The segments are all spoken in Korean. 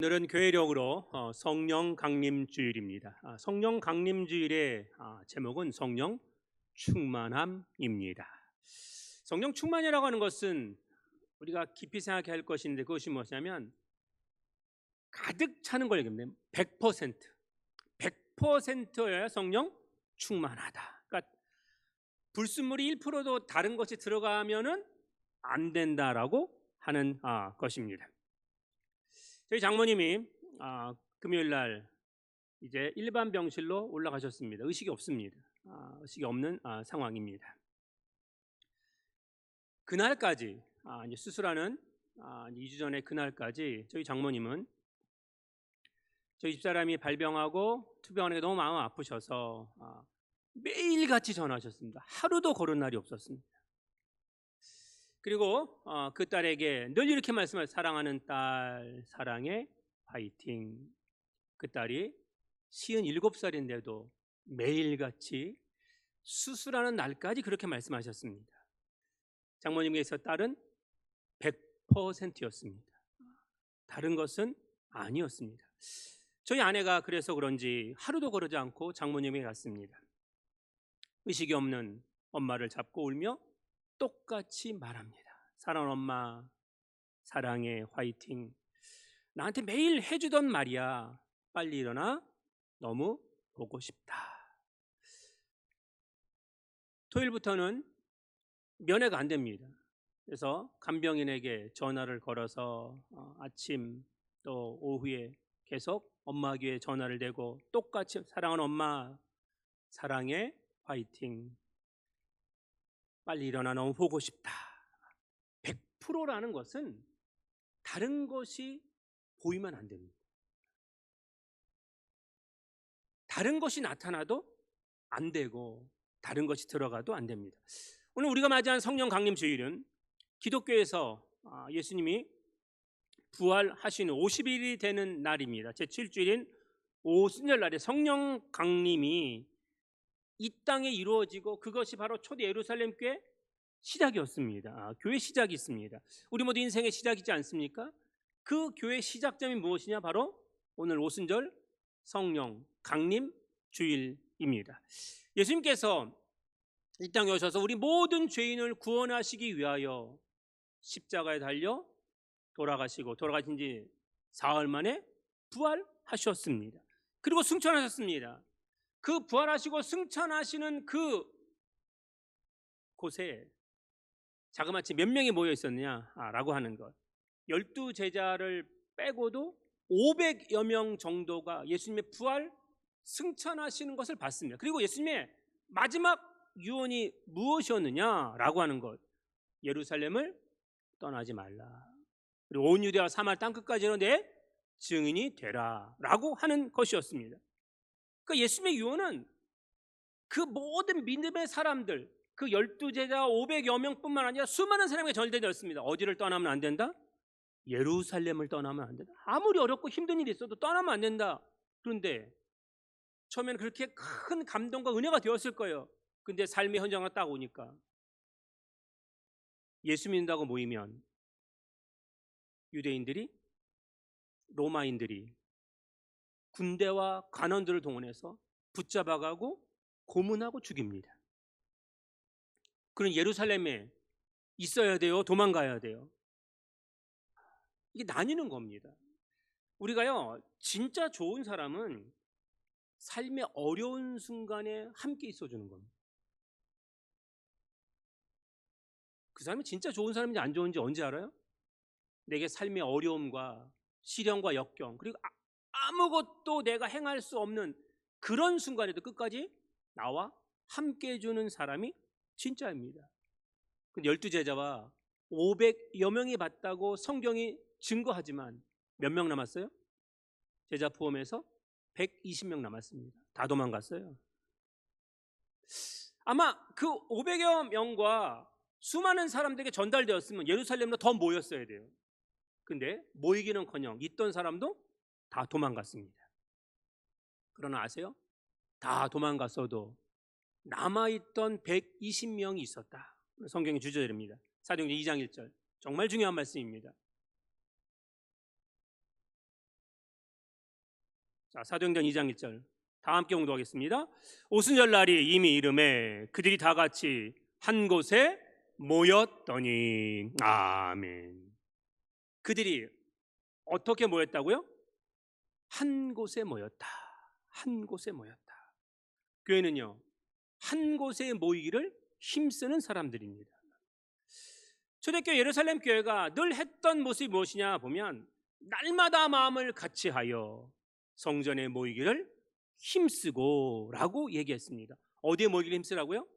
오늘은 교회력으로 성령 강림 주일입니다. 성령 강림 주일의 제목은 성령 충만함입니다. 성령 충만이라고 하는 것은 우리가 깊이 생각해야 할 것인데, 그것이 무엇이냐면 가득 차는 걸 얘기합니다. 100%, 100%여야 성령 충만하다. 그러니까 불순물이 1%도 다른 것이 들어가면은 안 된다라고 하는 것입니다. 저희 장모님이 금요일 날 이제 일반 병실로 올라가셨습니다. 의식이 없습니다. 의식이 없는 상황입니다. 그날까지 이제 수술하는 2주 전에 그날까지 저희 장모님은 저희 집사람이 발병하고 투병하는 게 너무 마음 아프셔서 매일같이 전화하셨습니다. 하루도 걸은 날이 없었습니다. 그리고 그 딸에게 늘 이렇게 말씀을, 사랑하는 딸, 사랑해, 화이팅. 그 딸이 57살인데도 매일같이 수술하는 날까지 그렇게 말씀하셨습니다. 장모님께서 딸은 100%였습니다. 다른 것은 아니었습니다. 저희 아내가 그래서 그런지 하루도 거르지 않고 장모님에게 갔습니다. 의식이 없는 엄마를 잡고 울며 똑같이 말합니다. 사랑하는 엄마, 사랑해, 화이팅. 나한테 매일 해주던 말이야. 빨리 일어나, 너무 보고 싶다. 토요일부터는 면회가 안 됩니다. 그래서 간병인에게 전화를 걸어서 아침 또 오후에 계속 엄마에게 전화를 대고 똑같이 사랑하는 엄마, 사랑해, 화이팅. 빨리 일어나, 너무 보고 싶다. 100%라는 것은 다른 것이 보이면 안 됩니다. 다른 것이 나타나도 안 되고 다른 것이 들어가도 안 됩니다. 오늘 우리가 맞이한 성령 강림 주일은 기독교에서 예수님이 부활하시는 50일이 되는 날입니다. 제7주일인 오순절 날에 성령 강림이 이 땅에 이루어지고, 그것이 바로 초대 예루살렘 교회 시작이었습니다. 교회 시작이 있습니다. 우리 모두 인생의 시작이지 않습니까? 그 교회 시작점이 무엇이냐? 바로 오늘 오순절 성령 강림 주일입니다. 예수님께서 이 땅에 오셔서 우리 모든 죄인을 구원하시기 위하여 십자가에 달려 돌아가신 지 사흘 만에 부활하셨습니다. 그리고 승천하셨습니다. 그 부활하시고 승천하시는 그 곳에 자그마치 몇 명이 모여 있었느냐라고 하는 것, 12제자를 빼고도 500여 명 정도가 예수님의 부활 승천하시는 것을 봤습니다. 그리고 예수님의 마지막 유언이 무엇이었느냐라고 하는 것, 예루살렘을 떠나지 말라, 그리고 온 유대와 사마리아 땅끝까지는 내 증인이 되라라고 하는 것이었습니다. 그러니까 예수님의 유언은 그 모든 믿음의 사람들, 그 12제자 500여 명뿐만 아니라 수많은 사람에게 전달되었습니다. 어디를 떠나면 안 된다? 예루살렘을 떠나면 안 된다. 아무리 어렵고 힘든 일이 있어도 떠나면 안 된다. 그런데 처음에는 그렇게 큰 감동과 은혜가 되었을 거예요. 근데 삶의 현장을 딱 오니까 예수 믿는다고 모이면 유대인들이, 로마인들이 군대와 관원들을 동원해서 붙잡아가고 고문하고 죽입니다. 그런 예루살렘에 있어야 돼요? 도망가야 돼요? 이게 나뉘는 겁니다. 우리가요, 진짜 좋은 사람은 삶의 어려운 순간에 함께 있어주는 겁니다. 그 사람이 진짜 좋은 사람인지 안 좋은지 언제 알아요? 내게 삶의 어려움과 시련과 역경, 그리고 아무것도 내가 행할 수 없는 그런 순간에도 끝까지 나와 함께 해주는 사람이 진짜입니다. 근데 12제자와 500여 명이 봤다고 성경이 증거하지만 몇 명 남았어요? 제자 포함해서 120명 남았습니다. 다 도망갔어요. 아마 그 500여 명과 수많은 사람들에게 전달되었으면 예루살렘으로 더 모였어야 돼요. 근데 모이기는커녕 있던 사람도 다 도망갔습니다. 그러나 아세요? 다 도망갔어도 남아있던 120명이 있었다. 성경의 주제입니다. 사도행전 2장 1절. 정말 중요한 말씀입니다. 자, 사도행전 2장 1절 다 함께 공독하겠습니다. 오순절날이 이미 이름에 그들이 다 같이 한 곳에 모였더니. 아멘. 그들이 어떻게 모였다고요? 한 곳에 모였다. 한 곳에 모였다. 교회는요, 한 곳에 모이기를 힘쓰는 사람들입니다. 초대교회 예루살렘 교회가 늘 했던 모습이 무엇이냐 보면 날마다 마음을 같이하여 성전에 모이기를 힘쓰고 라고 얘기했습니다. 어디에 모이기를 힘쓰라고요?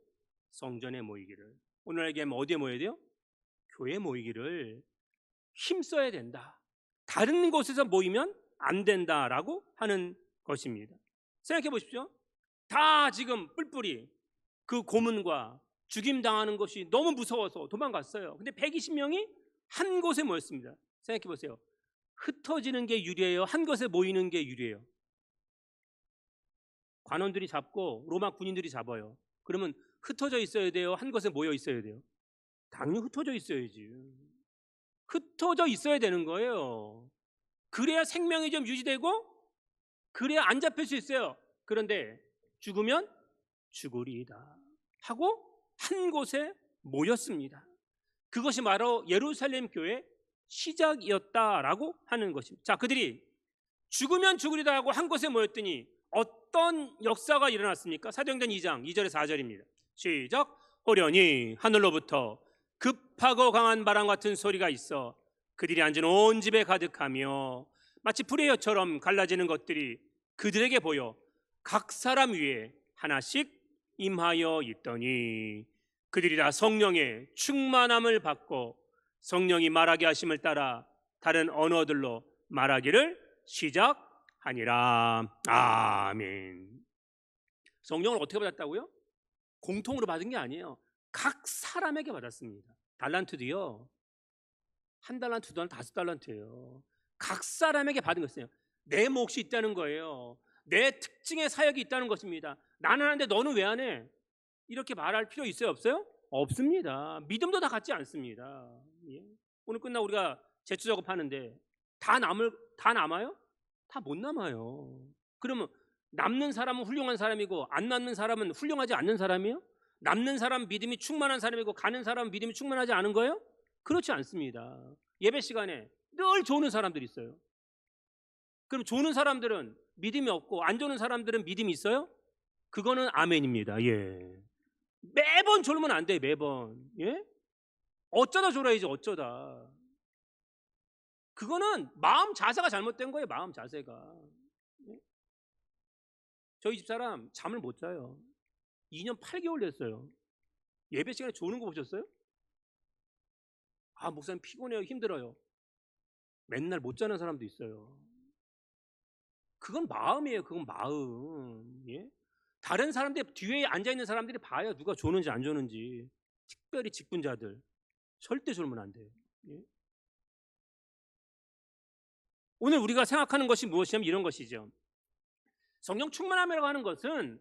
성전에 모이기를. 오늘 얘기하면 어디에 모여야 돼요? 교회에 모이기를 힘써야 된다. 다른 곳에서 모이면 안 된다라고 하는 것입니다. 생각해 보십시오. 다 지금 뿔뿔이 그 고문과 죽임당하는 것이 너무 무서워서 도망갔어요. 근데 120명이 한 곳에 모였습니다. 생각해 보세요. 흩어지는 게 유리해요? 한 곳에 모이는 게 유리해요? 관원들이 잡고 로마 군인들이 잡아요. 그러면 흩어져 있어야 돼요? 한 곳에 모여 있어야 돼요? 당연히 흩어져 있어야지. 흩어져 있어야 되는 거예요. 그래야 생명이 좀 유지되고 그래야 안 잡힐 수 있어요. 그런데 죽으면 죽으리이다 하고 한 곳에 모였습니다. 그것이 바로 예루살렘 교회의 시작이었다라고 하는 것입니다. 자, 그들이 죽으면 죽으리다 하고 한 곳에 모였더니 어떤 역사가 일어났습니까? 사도행전 2장 2절에서 4절입니다. 시작. 호련히 하늘로부터 급하고 강한 바람 같은 소리가 있어 그들이 앉은 온 집에 가득하며 마치 불의 혀처럼 갈라지는 것들이 그들에게 보여 각 사람 위에 하나씩 임하여 있더니 그들이 다 성령의 충만함을 받고 성령이 말하게 하심을 따라 다른 언어들로 말하기를 시작하니라. 아멘. 성령을 어떻게 받았다고요? 공통으로 받은 게 아니에요. 각 사람에게 받았습니다. 달란트도요, 한 달란트, 두 달란트, 5달란트예요. 각 사람에게 받은 것이에요. 내 몫이 있다는 거예요. 내 특징의 사역이 있다는 것입니다. 나는 하는데 너는 왜 안 해? 이렇게 말할 필요 있어요, 없어요? 없습니다. 믿음도 다 같지 않습니다. 예? 오늘 끝나고 우리가 제초 작업하는데 다 남아요? 다 못 남아요. 그러면 남는 사람은 훌륭한 사람이고 안 남는 사람은 훌륭하지 않는 사람이에요? 남는 사람 믿음이 충만한 사람이고 가는 사람 믿음이 충만하지 않은 거예요? 그렇지 않습니다. 예배 시간에 늘 조는 사람들이 있어요. 그럼 조는 사람들은 믿음이 없고 안 조는 사람들은 믿음이 있어요? 그거는 아멘입니다. 예. 매번 졸면 안 돼. 매번. 예? 어쩌다 졸아야지. 어쩌다. 그거는 마음 자세가 잘못된 거예요. 마음 자세가. 예? 저희 집사람 잠을 못 자요. 2년 8개월 됐어요. 예배 시간에 조는 거 보셨어요? 아, 목사님 피곤해요. 힘들어요. 맨날 못 자는 사람도 있어요. 그건 마음이에요. 그건 마음. 예? 다른 사람들 뒤에 앉아있는 사람들이 봐요. 누가 조는지 안 조는지. 특별히 직분자들. 절대 졸면 안 돼요. 예? 오늘 우리가 생각하는 것이 무엇이냐면 이런 것이죠. 성령 충만함이라고 하는 것은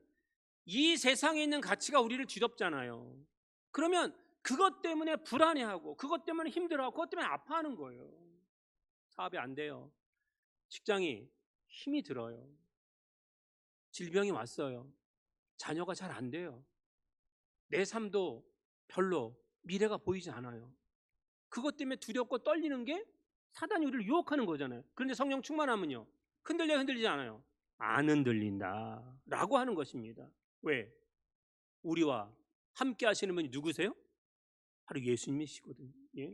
이 세상에 있는 가치가 우리를 뒤덮잖아요. 그러면 그것 때문에 불안해하고 그것 때문에 힘들어하고 그것 때문에 아파하는 거예요. 사업이 안 돼요. 직장이 힘이 들어요. 질병이 왔어요. 자녀가 잘 안 돼요. 내 삶도 별로 미래가 보이지 않아요. 그것 때문에 두렵고 떨리는 게 사단이 우리를 유혹하는 거잖아요. 그런데 성령 충만하면요, 흔들리지 않아요. 안 흔들린다 라고 하는 것입니다. 왜? 우리와 함께 하시는 분이 누구세요? 바로 예수님이시거든요. 예?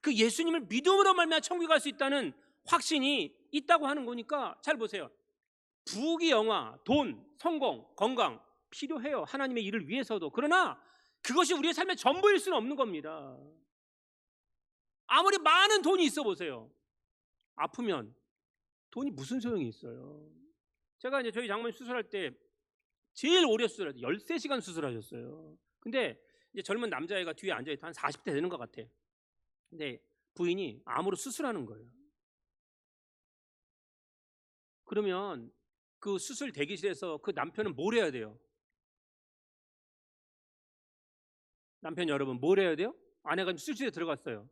그 예수님을 믿음으로 말미암아 천국에 갈 수 있다는 확신이 있다고 하는 거니까 잘 보세요. 부귀 영화, 돈, 성공, 건강 필요해요. 하나님의 일을 위해서도. 그러나 그것이 우리의 삶의 전부일 수는 없는 겁니다. 아무리 많은 돈이 있어 보세요. 아프면 돈이 무슨 소용이 있어요. 제가 이제 저희 장모님 수술할 때 제일 오래 수술할 때 13시간 수술하셨어요. 근데 이제 젊은 남자애가 뒤에 앉아있다 한 40대 되는 것 같아. 근데 부인이 암으로 수술하는 거예요. 그러면 그 수술 대기실에서 그 남편은 뭘 해야 돼요? 남편 여러분 뭘 해야 돼요? 아내가 수술실에 들어갔어요.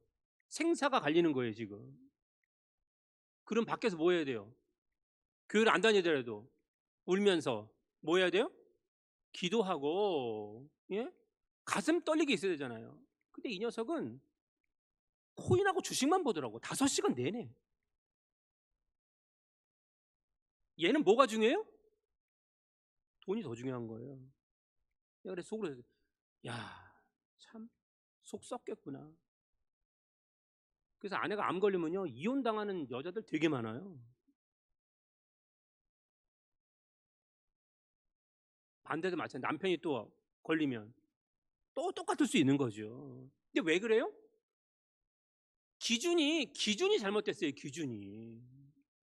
생사가 갈리는 거예요 지금. 그럼 밖에서 뭐 해야 돼요? 교회를 안 다니더라도 울면서 뭐 해야 돼요? 기도하고, 예? 가슴 떨리게 있어야 되잖아요. 근데 이 녀석은 코인하고 주식만 보더라고. 5시간 내내. 얘는 뭐가 중요해요? 돈이 더 중요한 거예요. 내가 그래서 속으로 야, 참 속 썩겠구나. 그래서 아내가 암 걸리면요 이혼 당하는 여자들 되게 많아요. 반대도 마찬가지. 남편이 또 걸리면 또 똑같을 수 있는 거죠. 근데 왜 그래요? 기준이 잘못됐어요. 기준이.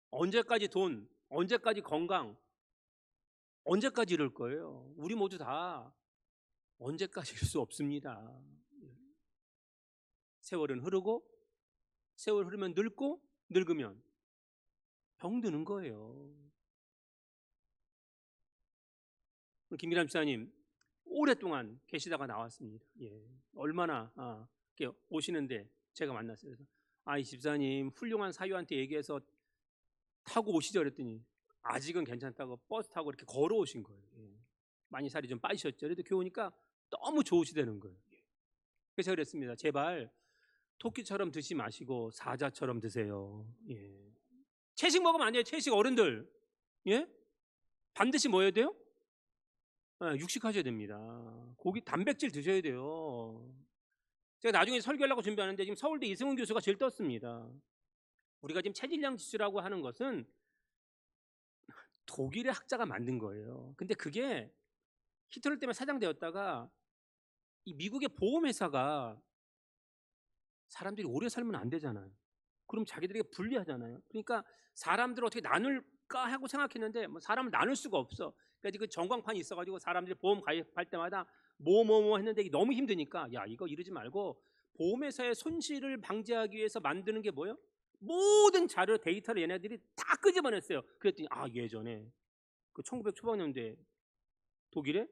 언제까지 돈, 언제까지 건강, 언제까지 이럴 거예요? 우리 모두 다 언제까지 이럴 수 없습니다. 세월은 흐르고, 세월 흐르면 늙고, 늙으면 병드는 거예요. 김기남 집사님 오랫동안 계시다가 나왔습니다. 예, 얼마나 이렇게 오시는데 제가 만났어요. 그래서 이 집사님 훌륭한 사유한테 얘기해서 타고 오시죠 그랬더니 아직은 괜찮다고 버스 타고 이렇게 걸어오신 거예요. 예. 많이 살이 좀 빠지셨죠. 그래도 교회 오니까 너무 좋으시다는 거예요. 예. 그래서 그랬습니다. 제발 토끼처럼 드시지 마시고 사자처럼 드세요. 예. 채식 먹으면 안 돼요. 채식 어른들. 예? 반드시 뭐 해야 돼요? 육식하셔야 됩니다. 고기, 단백질 드셔야 돼요. 제가 나중에 설교하려고 준비하는데 지금 서울대 이승훈 교수가 제일 떴습니다. 우리가 지금 체질량 지수라고 하는 것은 독일의 학자가 만든 거예요. 근데 그게 히틀러 때문에 사장되었다가 이 미국의 보험회사가 사람들이 오래 살면 안 되잖아요. 그럼 자기들에게 불리하잖아요. 그러니까 사람들을 어떻게 나눌까 하고 생각했는데 뭐 사람을 나눌 수가 없어. 그러니까 그 전광판이 있어가지고 사람들이 보험 가입할 때마다 뭐 했는데 이게 너무 힘드니까 야 이거 이러지 말고 보험회사의 손실을 방지하기 위해서 만드는 게 뭐예요? 모든 자료 데이터를 얘네들이 다 끄집어냈어요. 그랬더니 예전에 그 1900 초반년대 독일에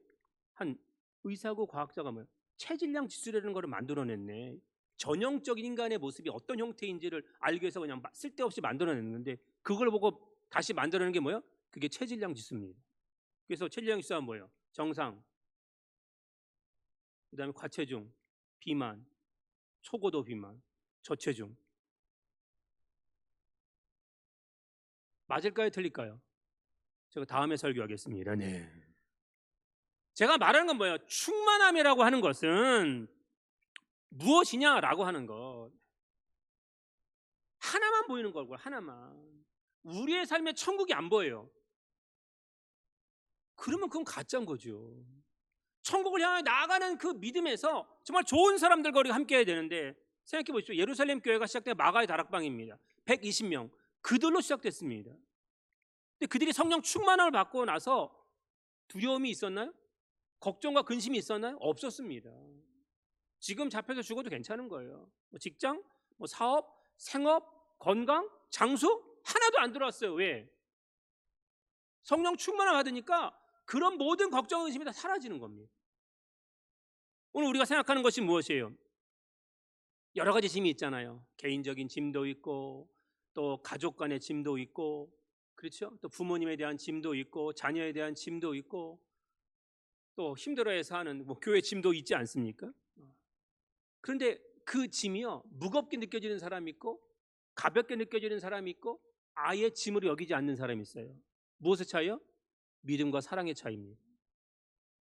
한 의사고 과학자가 뭐예요? 체질량 지수라는 거를 만들어냈네. 전형적인 인간의 모습이 어떤 형태인지를 알기 위해서 그냥 쓸데없이 만들어냈는데 그걸 보고 다시 만들어낸 게 뭐예요? 그게 체질량 지수입니다. 그래서 체질량 지수가 뭐예요? 정상, 그 다음에 과체중, 비만, 초고도 비만, 저체중. 맞을까요? 틀릴까요? 제가 다음에 설교하겠습니다. 네. 제가 말하는 건 뭐예요? 충만함이라고 하는 것은 무엇이냐라고 하는 것. 하나만 보이는 거고 하나만. 우리의 삶에 천국이 안 보여요. 그러면 그건 가짜인 거죠. 천국을 향해 나아가는 그 믿음에서 정말 좋은 사람들과 우리가 함께 해야 되는데 생각해 보십시오. 예루살렘 교회가 시작된 마가의 다락방입니다. 120명. 그들로 시작됐습니다. 근데 그들이 성령 충만함을 받고 나서 두려움이 있었나요? 걱정과 근심이 있었나요? 없었습니다. 지금 잡혀서 죽어도 괜찮은 거예요. 뭐 직장, 뭐 사업, 생업, 건강, 장수 하나도 안 들어왔어요. 왜? 성령 충만을 받으니까 그런 모든 걱정, 근심이 다 사라지는 겁니다. 오늘 우리가 생각하는 것이 무엇이에요? 여러 가지 짐이 있잖아요. 개인적인 짐도 있고 또 가족 간의 짐도 있고 그렇죠? 또 부모님에 대한 짐도 있고 자녀에 대한 짐도 있고 또 힘들어해서 하는 뭐 교회 짐도 있지 않습니까? 그런데 그 짐이요 무겁게 느껴지는 사람이 있고 가볍게 느껴지는 사람이 있고 아예 짐으로 여기지 않는 사람이 있어요. 무엇의 차이요? 믿음과 사랑의 차이입니다.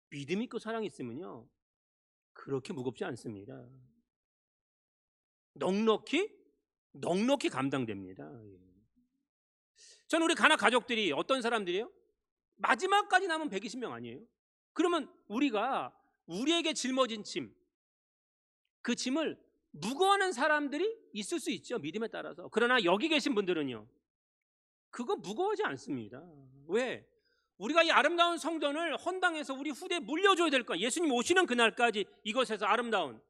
믿음 있고 사랑이 있으면요 그렇게 무겁지 않습니다. 넉넉히 감당됩니다. 저는 우리 가나 가족들이 어떤 사람들이에요? 마지막까지 남은 120명 아니에요? 그러면 우리가 우리에게 짊어진 짐, 그 짐을 무거워하는 사람들이 있을 수 있죠. 믿음에 따라서. 그러나 여기 계신 분들은요 그거 무거워하지 않습니다. 왜? 우리가 이 아름다운 성전을 헌당해서 우리 후대에 물려줘야 될 거야. 예수님 오시는 그날까지 이것에서 아름다운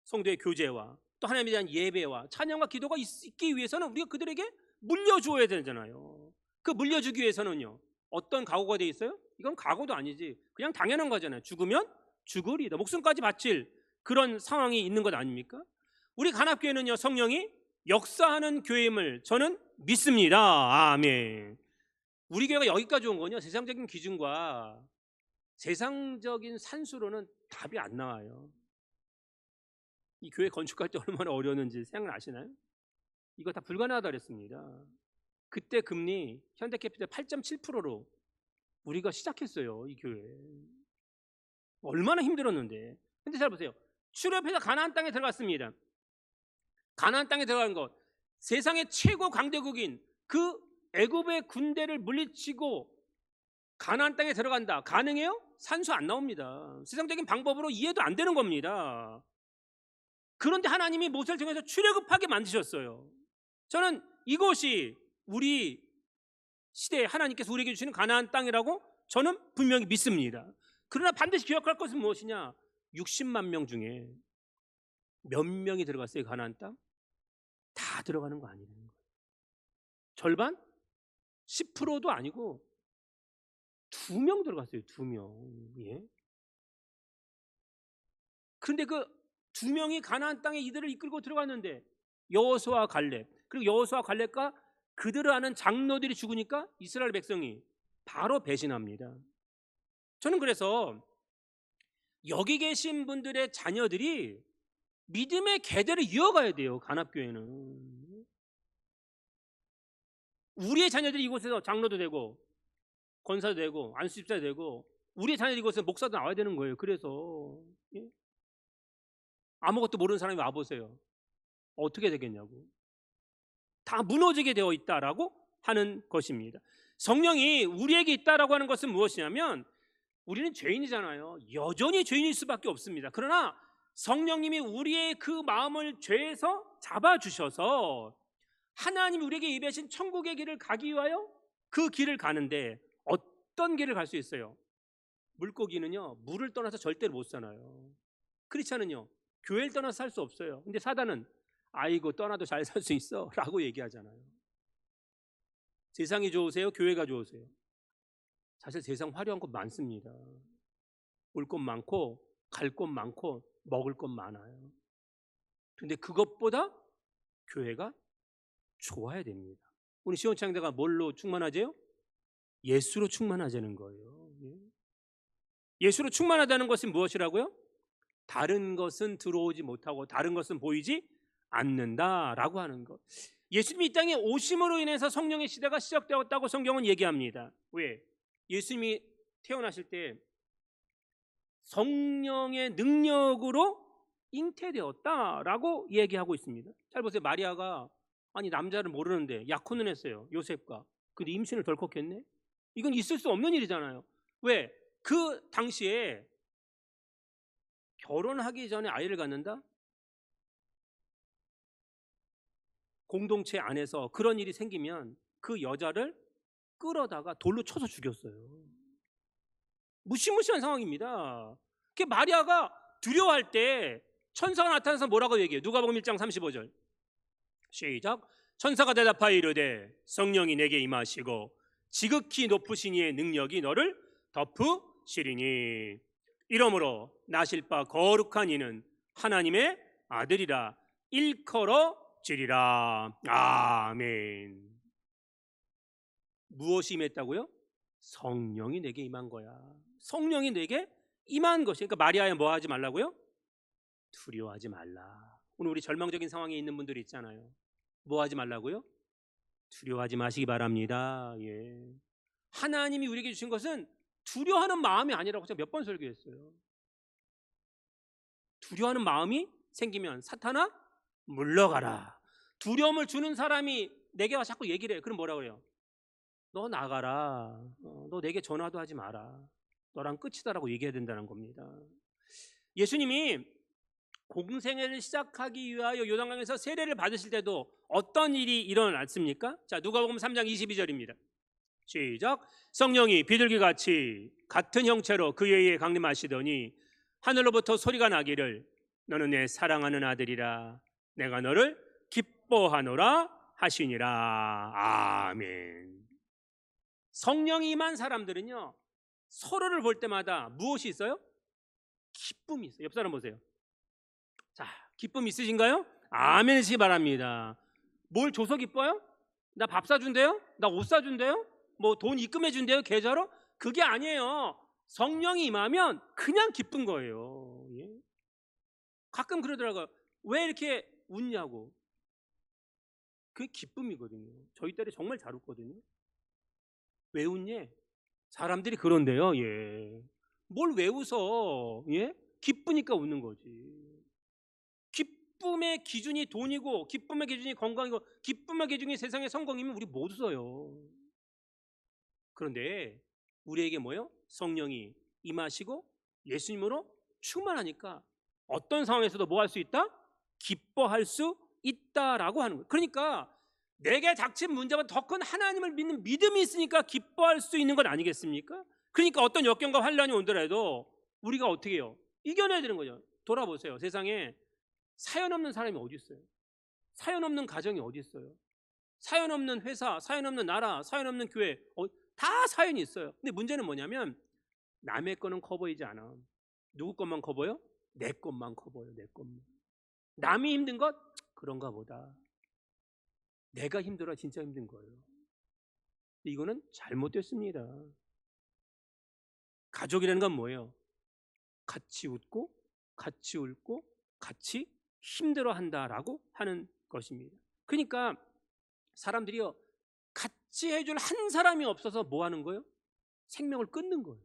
성도의 교제와 또 하나님에 대한 예배와 찬양과 기도가 있기 위해서는 우리가 그들에게 물려줘야 되잖아요. 그 물려주기 위해서는요 어떤 각오가 돼 있어요? 이건 각오도 아니지 그냥 당연한 거잖아요. 죽으면 죽으리다. 목숨까지 바칠 그런 상황이 있는 것 아닙니까? 우리 간합교회는요 성령이 역사하는 교회임을 저는 믿습니다. 아멘. 우리 교회가 여기까지 온 건요, 세상적인 기준과 세상적인 산수로는 답이 안 나와요. 이 교회 건축할 때 얼마나 어려웠는지 생각나시나요? 이거 다 불가능하다 그랬습니다. 그때 금리 현대캐피탈 8.7%로 우리가 시작했어요. 이 교회 얼마나 힘들었는데. 근데 잘 보세요. 출애굽해서 가나안 땅에 들어갔습니다. 가나안 땅에 들어간 것, 세상의 최고 강대국인 그 애굽의 군대를 물리치고 가나안 땅에 들어간다. 가능해요? 산수 안 나옵니다. 세상적인 방법으로 이해도 안 되는 겁니다. 그런데 하나님이 모세를 통해서 출애굽하게 만드셨어요. 저는 이곳이 우리 시대에 하나님께서 우리에게 주시는 가나안 땅이라고 저는 분명히 믿습니다. 그러나 반드시 기억할 것은 무엇이냐? 60만 명 중에 몇 명이 들어갔어요? 가나안 땅? 다 들어가는 거 아니라는 거예요. 절반? 10%도 아니고 2명 들어갔어요. 2명. 예? 그런데 그 2명이 가나안 땅에 이들을 이끌고 들어갔는데 여호수아와 갈렙, 그리고 여호수아와 갈렙과 그들을 아는 장로들이 죽으니까 이스라엘 백성이 바로 배신합니다. 저는 그래서 여기 계신 분들의 자녀들이 믿음의 계대를 이어가야 돼요. 간합교회는 우리의 자녀들이 이곳에서 장로도 되고 권사도 되고 안수집사도 되고 우리의 자녀들이 이곳에서 목사도 나와야 되는 거예요. 그래서 예? 아무것도 모르는 사람이 와보세요. 어떻게 되겠냐고. 다 무너지게 되어 있다라고 하는 것입니다. 성령이 우리에게 있다라고 하는 것은 무엇이냐면 우리는 죄인이잖아요. 여전히 죄인일 수밖에 없습니다. 그러나 성령님이 우리의 그 마음을 죄에서 잡아주셔서 하나님이 우리에게 예비하신 천국의 길을 가기 위하여 그 길을 가는데 어떤 길을 갈 수 있어요? 물고기는요, 물을 떠나서 절대로 못 사나요. 크리스찬은요, 교회를 떠나서 살 수 없어요. 근데 사단은 아이고 떠나도 잘 살 수 있어 라고 얘기하잖아요. 세상이 좋으세요? 교회가 좋으세요? 사실 세상 화려한 곳 많습니다. 올 곳 많고 갈 곳 많고 먹을 것 많아요. 근데 그것보다 교회가 좋아야 됩니다. 우리 시온창대가 뭘로 충만하세요? 예수로 충만하자는 거예요. 예수로 충만하다는 것은 무엇이라고요? 다른 것은 들어오지 못하고 다른 것은 보이지 않는다라고 하는 것. 예수님이 이 땅에 오심으로 인해서 성령의 시대가 시작되었다고 성경은 얘기합니다. 왜? 예수님이 태어나실 때 성령의 능력으로 잉태되었다라고 얘기하고 있습니다. 잘 보세요. 마리아가 아니 남자를 모르는데 약혼을 했어요. 요셉과. 근데 임신을 덜컥 했네. 이건 있을 수 없는 일이잖아요. 왜? 그 당시에 결혼하기 전에 아이를 갖는다? 공동체 안에서 그런 일이 생기면 그 여자를 끌어다가 돌로 쳐서 죽였어요. 무시무시한 상황입니다. 그 마리아가 두려워할 때 천사가 나타나서 뭐라고 얘기해요? 누가복음 1장 35절 시작. 천사가 대답하여 이르되 성령이 내게 임하시고 지극히 높으신 이의 능력이 너를 덮으시리니 이러므로 나실 바 거룩한 이는 하나님의 아들이라 일컬어지리라. 아멘. 무엇이 임했다고요? 성령이 내게 임한 거야. 성령이 내게 임한 것이. 그러니까 마리아야 뭐 하지 말라고요? 두려워하지 말라. 오늘 우리 절망적인 상황에 있는 분들이 있잖아요. 뭐 하지 말라고요? 두려워하지 마시기 바랍니다. 예. 하나님이 우리에게 주신 것은 두려워하는 마음이 아니라고 제가 몇 번 설교했어요. 두려워하는 마음이 생기면 사탄아 물러가라. 두려움을 주는 사람이 내게 와서 자꾸 얘기를 해요. 그럼 뭐라 그래요? 너 나가라. 너 내게 전화도 하지 마라. 너랑 끝이다라고 얘기해야 된다는 겁니다. 예수님이 공생애를 시작하기 위하여 요단강에서 세례를 받으실 때도 어떤 일이 일어났습니까? 자, 누가복음 3장 22절입니다. 시작. 성령이 비둘기같이 같은 형체로 그의 위에 강림하시더니 하늘로부터 소리가 나기를 너는 내 사랑하는 아들이라 내가 너를 기뻐하노라 하시니라. 아멘. 성령이 임한 사람들은요 서로를 볼 때마다 무엇이 있어요? 기쁨이 있어요. 옆 사람 보세요. 자, 기쁨 있으신가요? 아멘 하시기 바랍니다. 뭘 줘서 기뻐요? 나 밥 사준대요? 나 옷 사준대요? 뭐 돈 입금해 준대요, 계좌로? 그게 아니에요. 성령이 임하면 그냥 기쁜 거예요. 예? 가끔 그러더라고요. 왜 이렇게 웃냐고. 그게 기쁨이거든요. 저희 딸이 정말 잘 웃거든요. 왜 웃니? 사람들이 그런데요. 예. 뭘 왜 웃어? 예? 기쁘니까 웃는 거지. 기쁨의 기준이 돈이고, 기쁨의 기준이 건강이고, 기쁨의 기준이 세상의 성공이면 우리 못 웃어요. 그런데 우리에게 뭐요? 성령이 임하시고 예수님으로 충만하니까 어떤 상황에서도 뭐 할 수 있다? 기뻐할 수 있다라고 하는 거예요. 그러니까 내게 닥친 문제보다 더 큰 하나님을 믿는 믿음이 있으니까 기뻐할 수 있는 건 아니겠습니까? 그러니까 어떤 역경과 환란이 오더라도 우리가 어떻게 해요? 이겨내야 되는 거죠. 돌아보세요. 세상에 사연 없는 사람이 어디 있어요? 사연 없는 가정이 어디 있어요? 사연 없는 회사, 사연 없는 나라, 사연 없는 교회, 다 사연이 있어요. 근데 문제는 뭐냐면 남의 거는 커 보이지 않아. 누구 것만 커 보여? 내 것만 커 보여. 내 것만. 남이 힘든 것? 그런가 보다. 내가 힘들어 진짜 힘든 거예요. 이거는 잘못됐습니다. 가족이라는 건 뭐예요? 같이 웃고 같이 울고 같이 힘들어한다라고 하는 것입니다. 그러니까 사람들이요, 같이 해줄 한 사람이 없어서 뭐 하는 거예요? 생명을 끊는 거예요.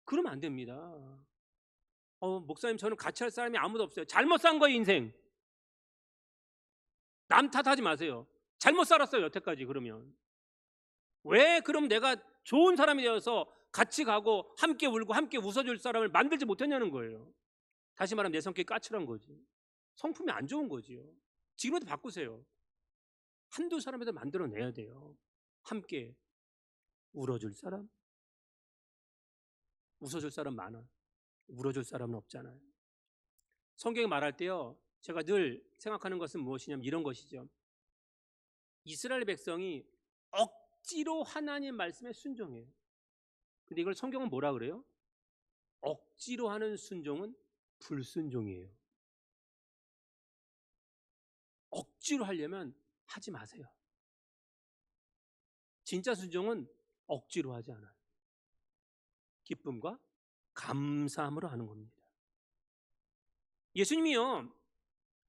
그러면 안 됩니다. 목사님, 저는 같이 할 사람이 아무도 없어요. 잘못 산 거예요, 인생. 남 탓하지 마세요. 잘못 살았어요, 여태까지. 그러면 왜 그럼 내가 좋은 사람이 되어서 같이 가고 함께 울고 함께 웃어줄 사람을 만들지 못했냐는 거예요. 다시 말하면 내 성격이 까칠한 거지. 성품이 안 좋은 거지요. 지금부터 바꾸세요. 한두 사람에서 만들어내야 돼요. 함께 울어줄 사람, 웃어줄 사람 많아. 울어줄 사람은 없잖아요. 성경이 말할 때요, 제가 늘 생각하는 것은 무엇이냐면 이런 것이죠. 이스라엘 백성이 억지로 하나님 말씀에 순종해요. 근데 이걸 성경은 뭐라 그래요? 억지로 하는 순종은 불순종이에요. 억지로 하려면 하지 마세요. 진짜 순종은 억지로 하지 않아요. 기쁨과 감사함으로 하는 겁니다. 예수님이요,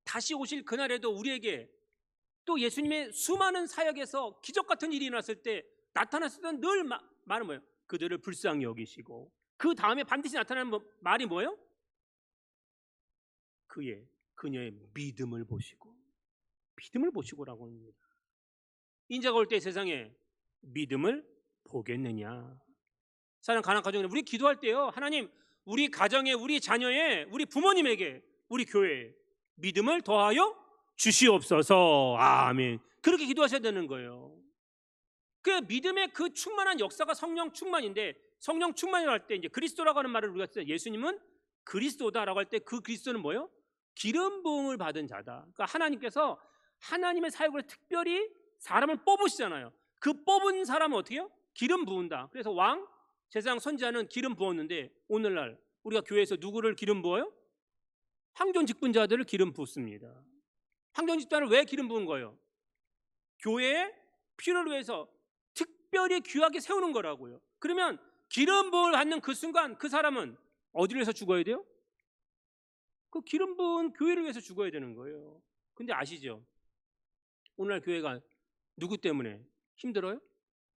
다시 오실 그날에도 우리에게 또 예수님의 수많은 사역에서 기적 같은 일이 일어났을 때 나타났을 때는 늘 말은 뭐예요? 그들을 불쌍히 여기시고, 그 다음에 반드시 나타나는 말이 뭐예요? 그녀의 믿음을 보시고, 믿음을 보시고라고 합니다. 인자가 올 때 세상에 믿음을 보겠느냐? 사랑 가난 가정에 우리 기도할 때요, 하나님, 우리 가정에, 우리 자녀에, 우리 부모님에게, 우리 교회에 믿음을 더하여 주시옵소서. 아멘. 그렇게 기도하셔야 되는 거예요. 그 믿음의 그 충만한 역사가 성령 충만인데, 성령 충만이라고 할 때 이제 그리스도라고 하는 말을 우리가 써요. 예수님은 그리스도다라고 할 때 그 그리스도는 뭐예요? 기름 부음을 받은 자다. 그러니까 하나님께서 하나님의 사역을 특별히 사람을 뽑으시잖아요. 그 뽑은 사람은 어떻게 해요? 기름 부은다. 그래서 왕, 제사장, 선지자는 기름 부었는데 오늘날 우리가 교회에서 누구를 기름 부어요? 황존 직분자들을 기름 붓습니다. 황존 직분자를 왜 기름 부은 거예요? 교회의 필요를 위해서 특별히 귀하게 세우는 거라고요. 그러면 기름 부음을 받는 그 순간 그 사람은 어디를 위해서 죽어야 돼요? 그 기름 부은 교회를 위해서 죽어야 되는 거예요. 근데 아시죠? 오늘날 교회가 누구 때문에 힘들어요?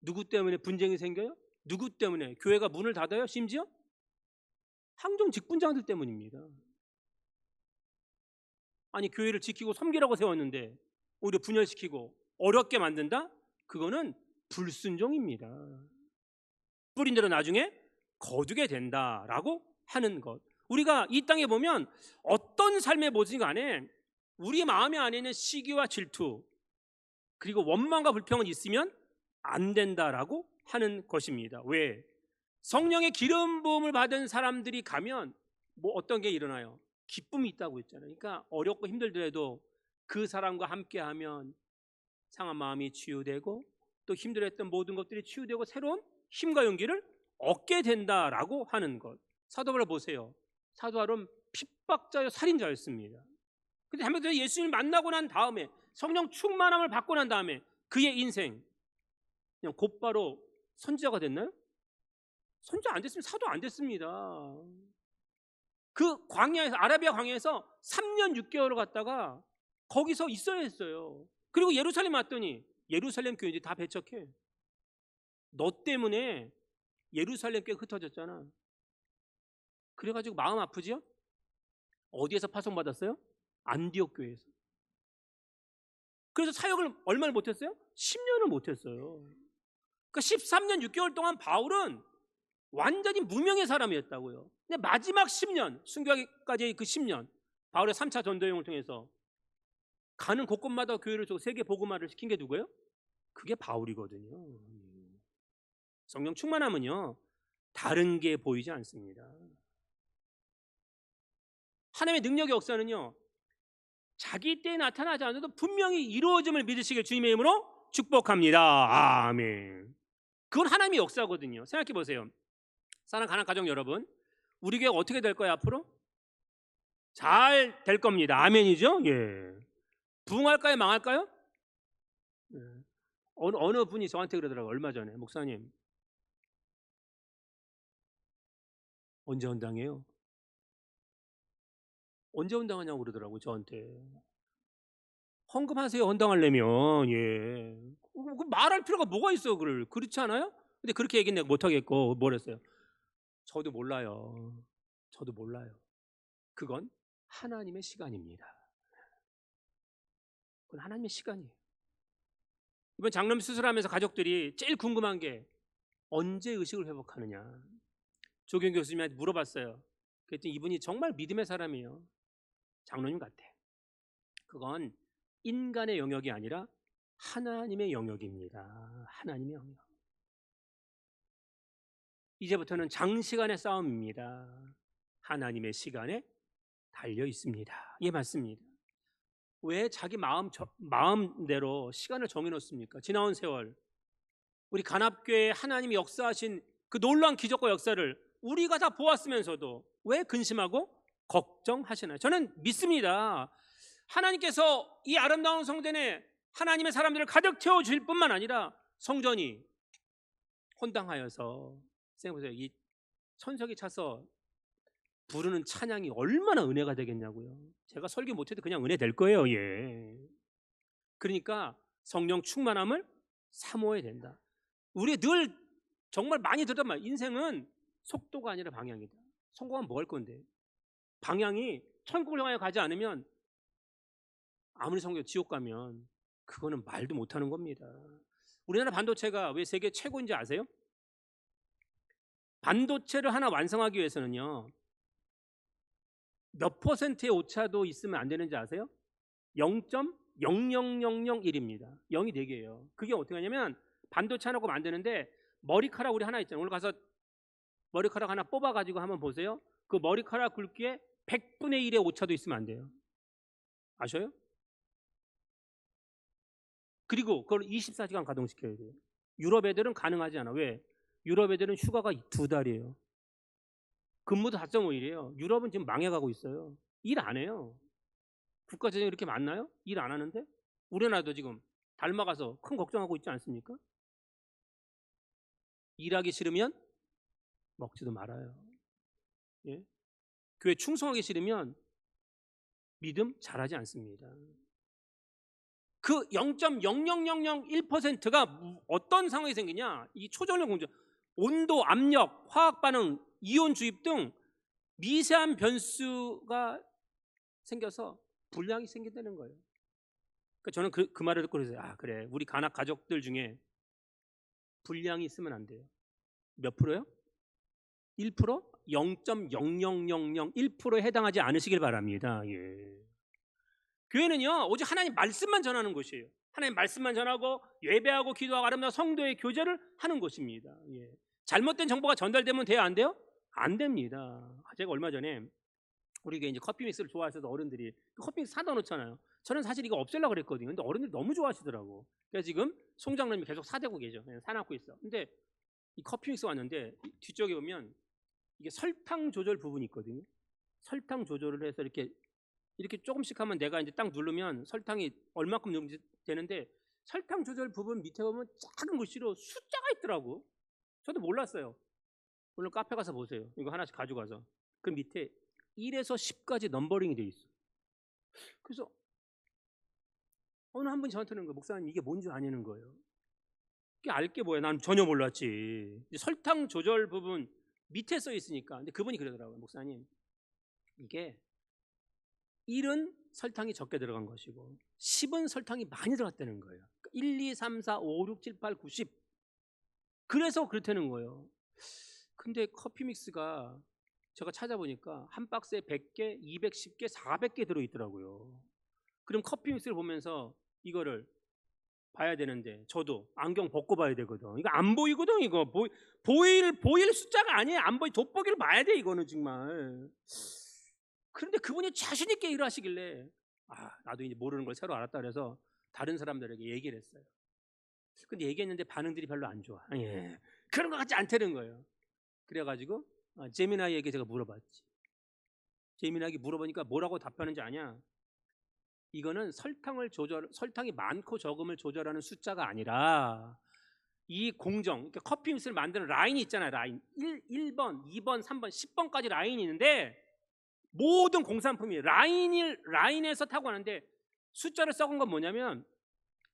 누구 때문에 분쟁이 생겨요? 누구 때문에 교회가 문을 닫아요? 심지어 황종 직분자들 때문입니다. 아니, 교회를 지키고 섬기라고 세웠는데 오히려 분열시키고 어렵게 만든다? 그거는 불순종입니다. 뿌린 대로 나중에 거두게 된다라고 하는 것. 우리가 이 땅에 보면 어떤 삶의 모습이 간에 우리 마음 안에 있는 시기와 질투 그리고 원망과 불평은 있으면 안 된다라고 하는 것입니다. 왜? 성령의 기름 부음을 받은 사람들이 가면 뭐 어떤 게 일어나요? 기쁨이 있다고 했잖아요. 그러니까 어렵고 힘들더라도 그 사람과 함께하면 상한 마음이 치유되고 또 힘들었던 모든 것들이 치유되고 새로운 힘과 용기를 얻게 된다라고 하는 것. 사도 바울 보세요. 사도 바울은 핍박자요 살인자였습니다. 근데 한번 예수님을 만나고 난 다음에 성령 충만함을 받고 난 다음에 그의 인생 그냥 곧바로 선지자가 됐나요? 선지자 안 됐으면 사도 안 됐습니다. 그 광야에서, 아라비아 광야에서 3년 6개월을 갔다가 거기서 있어야 했어요. 그리고 예루살렘 왔더니 예루살렘 교인들이 다 배척해. 너 때문에 예루살렘 교회 흩어졌잖아. 그래가지고 마음 아프지요? 어디에서 파송받았어요? 안디옥 교회에서. 그래서 사역을 얼마를 못했어요? 10년을 못했어요. 그러니까 13년 6개월 동안 바울은 완전히 무명의 사람이었다고요. 근데 마지막 10년, 순교하기까지의 그 10년, 바울의 3차 전도여행을 통해서 가는 곳곳마다 교회를 저 세계 복음화를 시킨 게 누구예요? 그게 바울이거든요. 성령 충만함은요, 다른 게 보이지 않습니다. 하나님의 능력의 역사는요, 자기 때에 나타나지 않아도 분명히 이루어짐을 믿으시길 주님의 이름으로 축복합니다. 아멘. 그건 하나님의 역사거든요. 생각해 보세요. 사랑하는 가난 가정 여러분, 우리 교회가 어떻게 될 거예요 앞으로? 잘 될 겁니다. 아멘이죠? 예. 부흥할까요? 망할까요? 예. 어느 분이 저한테 그러더라고요. 얼마 전에. 목사님, 언제 헌당해요? 언제 헌당하냐고 그러더라고요. 저한테. 헌금하세요. 헌당하려면. 예. 말할 필요가 뭐가 있어. 그렇지 않아요? 근데 그렇게 얘기는 내가 못하겠고 뭐랬어요? 저도 몰라요. 저도 몰라요. 그건 하나님의 시간입니다. 그건 하나님의 시간이에요. 이번 장염 수술하면서 가족들이 제일 궁금한 게 언제 의식을 회복하느냐. 조경 교수님한테 물어봤어요. 그랬더니 이분이 정말 믿음의 사람이에요. 장로님 같아. 그건 인간의 영역이 아니라 하나님의 영역입니다. 하나님의 영역. 이제부터는 장시간의 싸움입니다. 하나님의 시간에 달려 있습니다. 예, 맞습니다. 왜 자기 마음대로 시간을 정해놓습니까? 지나온 세월, 우리 간합교회 하나님이 역사하신 그 놀라운 기적과 역사를 우리가 다 보았으면서도 왜 근심하고 걱정하시나요? 저는 믿습니다. 하나님께서 이 아름다운 성전에 하나님의 사람들을 가득 채워주실 뿐만 아니라 성전이 헌당하여서, 생각해보세요. 이 천석이 차서 부르는 찬양이 얼마나 은혜가 되겠냐고요. 제가 설교 못해도 그냥 은혜 될 거예요. 예. 그러니까 성령 충만함을 사모해야 된다. 우리 늘 정말 많이 들었단 말이에요. 인생은 속도가 아니라 방향이다. 성공하면 뭐 할 건데? 방향이 천국을 향하여 가지 않으면, 아무리 성경 지옥 가면 그거는 말도 못하는 겁니다. 우리나라 반도체가 왜 세계 최고인지 아세요? 반도체를 하나 완성하기 위해서는요, 몇 퍼센트의 오차도 있으면 안 되는지 아세요? 0.00001입니다. 0이 4개예요. 그게 어떻게 하냐면, 반도체 하나 만드는데 머리카락 우리 하나 있잖아요. 오늘 가서 머리카락 하나 뽑아가지고 한번 보세요. 그 머리카락 굵기에 100분의 1의 오차도 있으면 안 돼요. 아셔요? 그리고 그걸 24시간 가동시켜야 돼요. 유럽 애들은 가능하지 않아. 왜? 유럽 애들은 휴가가 2달이에요. 근무도 4.5일이에요. 유럽은 지금 망해가고 있어요. 일 안 해요. 국가재정이 이렇게 많나요? 일 안 하는데? 우리나라도 지금 닮아가서 큰 걱정하고 있지 않습니까? 일하기 싫으면 먹지도 말아요. 예? 교회 충성하기 싫으면 믿음 잘하지 않습니다. 그 0.00001%가 어떤 상황이 생기냐? 이 초전력 공정, 온도, 압력, 화학 반응, 이온 주입 등 미세한 변수가 생겨서 불량이 생긴다는 거예요. 그러니까 저는 그 말을 듣고 그래서, 아, 그래, 우리 간악 가족들 중에 불량이 있으면 안 돼요. 몇 프로요? 1%? 0.00001%에 해당하지 않으시길 바랍니다. 예. 교회는요, 오직 하나님 말씀만 전하는 곳이에요. 하나님 말씀만 전하고 예배하고 기도하고 아름다운 성도의 교제를 하는 곳입니다. 예. 잘못된 정보가 전달되면 돼요, 안 돼요? 안 됩니다. 제가 얼마 전에 우리 이제 커피 믹스를 좋아하셔서 어른들이 커피 믹스 사다 놓잖아요. 저는 사실 이거 없애려고 그랬거든요. 근데 어른들이 너무 좋아하시더라고. 그래서 지금 송장님이 계속 사대고 계죠. 사놓고 있어. 근데 이 커피 믹스 왔는데 뒤쪽에 보면 이게 설탕 조절 부분이 있거든요. 설탕 조절을 해서 이렇게 조금씩 하면 내가 이제 딱 누르면 설탕이 얼마큼 되는데 설탕 조절 부분 밑에 보면 작은 글씨로 숫자가 있더라고. 저도 몰랐어요. 오늘 카페 가서 보세요. 이거 하나씩 가져가서 그 밑에 1에서 10까지 넘버링이 돼 있어. 그래서 어느 한 분이 저한테는 목사님 이게 뭔지 아냐는 거예요. 이게 알게 뭐야? 난 전혀 몰랐지. 설탕 조절 부분 밑에 써 있으니까. 근데 그분이 그러더라고요. 목사님 이게 1은 설탕이 적게 들어간 것이고 10은 설탕이 많이 들어갔다는 거예요. 1, 2, 3, 4, 5, 6, 7, 8, 9, 10. 그래서 그렇다는 거예요. 근데 커피 믹스가 제가 찾아보니까 한 박스에 100개, 210개, 400개 들어있더라고요. 그럼 커피 믹스를 보면서 이거를 봐야 되는데 저도 안경 벗고 봐야 되거든. 이거 안 보이거든. 이거 보일 숫자가 아니에요. 안 보이. 돋보기를 봐야 돼 이거는 정말. 그런데 그분이 자신 있게 일을 하시길래 나도 이제 모르는 걸 새로 알았다 그래서 다른 사람들에게 얘기를 했어요. 근데 얘기했는데 반응들이 별로 안 좋아. 예. 그런 것 같지 않다는 거예요. 그래가지고 제미나이에게 제가 물어봤지. 제미나이에게 물어보니까 뭐라고 답하는지 아냐? 이거는 설탕이 많고 적음을 조절하는 숫자가 아니라 이 공정, 그러니까 커피 믹스를 만드는 라인이 있잖아요. 라인 1번, 2번, 3번, 10번까지 라인이 있는데 모든 공산품이 라인에서 타고나는데 숫자를 썩은 건 뭐냐면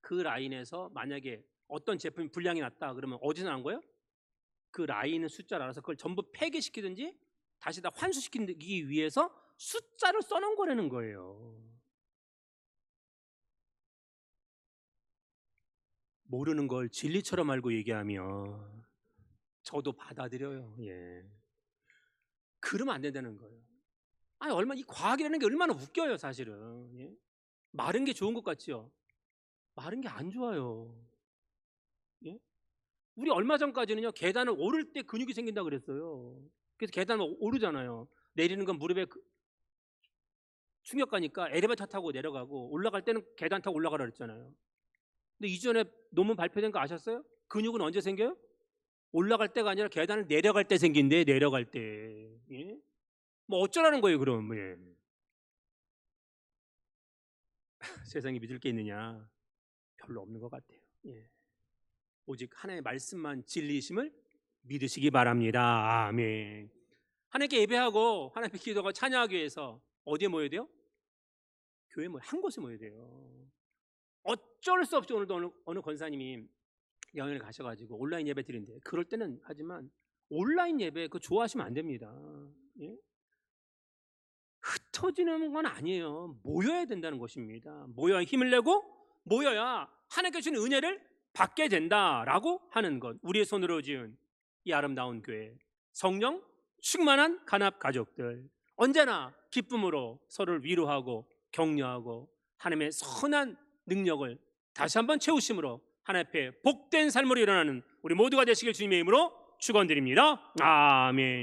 그 라인에서 만약에 어떤 제품이 불량이 났다 그러면 어디서 난 거예요? 그 라인은 숫자를 알아서 그걸 전부 폐기시키든지 다시 다 환수시키기 위해서 숫자를 써놓은 거라는 거예요. 모르는 걸 진리처럼 알고 얘기하면 저도 받아들여요. 예. 그러면 안 된다는 거예요. 이 과학이라는 게 얼마나 웃겨요, 사실은. 예? 마른 게 좋은 것 같지요? 마른 게 안 좋아요. 예? 우리 얼마 전까지는요, 계단을 오를 때 근육이 생긴다 그랬어요. 그래서 계단을 오르잖아요. 내리는 건 무릎에 충격 가니까 엘리베이터 타고 내려가고 올라갈 때는 계단 타고 올라가라 그랬잖아요. 근데 이전에 논문 발표된 거 아셨어요? 근육은 언제 생겨요? 올라갈 때가 아니라 계단을 내려갈 때 생긴대. 내려갈 때. 예? 뭐 어쩌라는 거예요 그럼. 예. 세상에 믿을 게 있느냐? 별로 없는 것 같아요. 예. 오직 하나님의 말씀만 진리이심을 믿으시기 바랍니다. 아멘. 하나님께 예배하고 하나님께 기도하고 찬양하기 위해서 어디에 모여야 돼요? 교회에 한 곳에 모여야 돼요. 어쩔 수 없이 오늘도 어느 권사님이 여행을 가셔가지고 온라인 예배 드린대. 그럴 때는 하지만 온라인 예배 그거 좋아하시면 안 됩니다. 예? 흩어지는 건 아니에요. 모여야 된다는 것입니다. 모여야 힘을 내고 모여야 하나님께 주는 은혜를 받게 된다라고 하는 것. 우리의 손으로 지은 이 아름다운 교회, 성령 충만한 간합 가족들, 언제나 기쁨으로 서로를 위로하고 격려하고 하나님의 선한 능력을 다시 한번 채우심으로 하나님 앞에 복된 삶으로 일어나는 우리 모두가 되시길 주님의 이름으로 축원드립니다. 아멘.